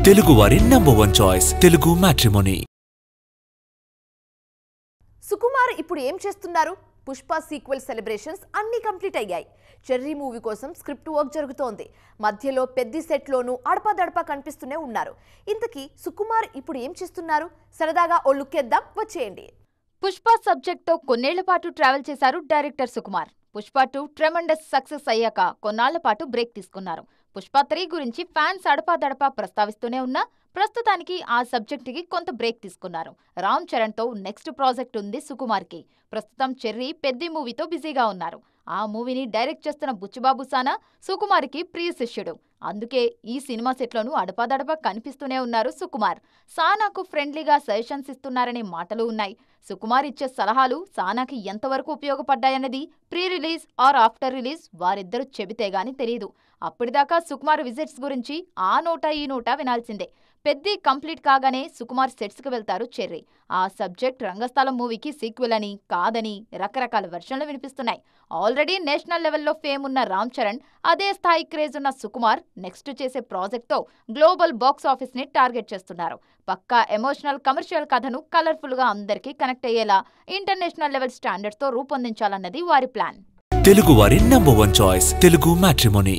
తెలుగువారి #1 choice Telugu matrimony. Sukumar ఇప్పుడు ఏం చేస్తున్నారు? పుష్ప సీక్వెల్ సెలబ్రేషన్స్ అన్ని కంప్లీట్ అయ్యాయి. చెర్రీ మూవీ కోసం స్క్రిప్ట్ వర్క్ జరుగుతోంది. మధ్యలో పెద్ద సెట్లోనూ అడపాదడపా కనిపిస్తూనే ఉన్నారు. ఇంతకీ సుకుమార్ ఇప్పుడు ఏం చేస్తున్నారు? సరదాగా ఓ లుక్ ఇద్దాం, వచ్చేయండి. పుష్ప సబ్జెక్ట్ తో కొన్నేళ్ల పాటు ట్రావెల్ చేశారు director Sukumar. Pushpa 2 tremendous success అయ్యాక కొన్నాళ్ల పాటు బ్రేక్ తీసుకున్నారు. పుష్ప 3 గురించి ఫ్యాన్స్ అడపాదడపా ప్రస్తావిస్తూనే ఉన్నా ప్రస్తుతానికి ఆ సబ్జెక్టుకి కొంత బ్రేక్ తీసుకున్నారు. రామ్ చరణ్ తో నెక్స్ట్ ప్రాజెక్ట్ ఉంది సుకుమార్ కి. ప్రస్తుతం చెర్రీ పెద్ది మూవీతో బిజీగా ఉన్నారు. ఆ మూవీని డైరెక్ట్ చేస్తున్న బుచ్చిబాబు సానా సుకుమార్కి ప్రియ శిష్యుడు. అందుకే ఈ సినిమా సెట్లోనూ అడపాదడపా కనిపిస్తూనే ఉన్నారు సుకుమార్. సానాకు ఫ్రెండ్లీగా సజెషన్స్ ఇస్తున్నారనే మాటలు ఉన్నాయి. సుకుమార్ ఇచ్చే సలహాలు సానాకి ఎంతవరకు ఉపయోగపడ్డాయన్నది pre release or after release వారిద్దరూ చెబితే గానీ తెలియదు. అప్పటిదాకా సుకుమార్ విజిట్స్ గురించి ఆ నోటా ఈ నోటా వినాల్సిందే. పెద్ది కంప్లీట్ కాగానే సుకుమార్ సెట్స్కి వెళ్తారు చెర్రీ. ఆ సబ్జెక్ట్ రంగస్థలం మూవీకి సీక్వెల్ అని కాదని రకరకాల వెర్షన్లు వినిపిస్తున్నాయి. ఆల్రెడీ నేషనల్ లెవెల్లో ఫేమ్ ఉన్న రామ్ చరణ్, అదే స్థాయి క్రేజ్ ఉన్న సుకుమార్ నెక్స్ట్ చేసే ప్రాజెక్ట్తో గ్లోబల్ బాక్స్ ఆఫీస్ ని టార్గెట్ చేస్తున్నారు. పక్కా ఎమోషనల్ కమర్షియల్ కథను కలర్ఫుల్ గా అందరికీ కనెక్ట్ అయ్యేలా ఇంటర్నేషనల్ లెవెల్ స్టాండర్డ్స్ తో రూపొందించాలన్నది వారి ప్లాన్. తెలుగువారి #1 చాయిస్ తెలుగు మ్యాట్రిమోనీ.